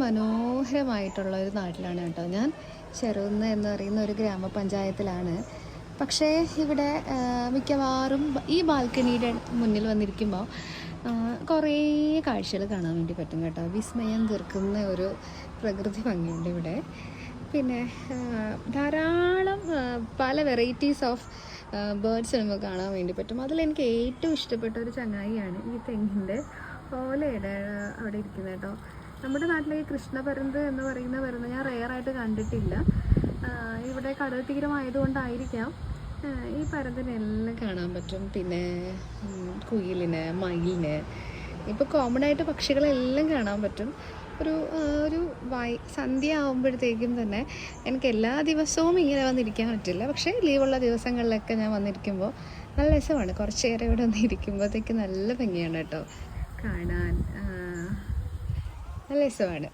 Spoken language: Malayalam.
മനോഹരമായിട്ടുള്ള ഒരു നാട്ടിലാണ് കേട്ടോ ഞാൻ. ചെറുകുന്ന് എന്ന് പറയുന്ന ഒരു ഗ്രാമപഞ്ചായത്തിലാണ്. പക്ഷേ ഇവിടെ മിക്കവാറും ഈ ബാൽക്കണിയുടെ മുന്നിൽ വന്നിരിക്കുമ്പോൾ കുറേ കാഴ്ചകൾ കാണാൻ വേണ്ടി പറ്റും കേട്ടോ. വിസ്മയം തീർക്കുന്ന ഒരു പ്രകൃതി ഭംഗിയുണ്ട് ഇവിടെ. പിന്നെ ധാരാളം പല വെറൈറ്റീസ് ഓഫ് ബേർഡ്സ് നമുക്ക് കാണാൻ വേണ്ടി പറ്റും. അതിലെനിക്ക് ഏറ്റവും ഇഷ്ടപ്പെട്ട ഒരു ചങ്ങായിയാണ് ഈ തെങ്ങിൻ്റെ ഓലയുടെ അവിടെ ഇരിക്കുന്നത് കേട്ടോ. നമ്മുടെ നാട്ടിലെ ഈ കൃഷ്ണപരുന്ത് എന്ന് പറയുന്ന പരുന്ത് ഞാൻ റെയറായിട്ട് കണ്ടിട്ടില്ല. ഇവിടെ കടൽ തീരമായതുകൊണ്ടായിരിക്കാം ഈ പരുന്തിനെല്ലാം കാണാൻ പറ്റും. പിന്നെ കുയിലിന്, മയിലിന്, ഇപ്പോൾ കോമൺ ആയിട്ട് പക്ഷികളെല്ലാം കാണാൻ പറ്റും. ഒരു സന്ധ്യ ആകുമ്പോഴത്തേക്കും തന്നെ എനിക്ക് എല്ലാ ദിവസവും ഇങ്ങനെ വന്നിരിക്കാൻ പറ്റില്ല. പക്ഷേ ലീവുള്ള ദിവസങ്ങളിലൊക്കെ ഞാൻ വന്നിരിക്കുമ്പോൾ നല്ല രസമാണ്. കുറച്ച് നേരം ഇവിടെ വന്നിരിക്കുമ്പോഴത്തേക്ക് നല്ല ഭംഗിയാണ് കേട്ടോ കാണാൻ. നല്ല രസമാണ്.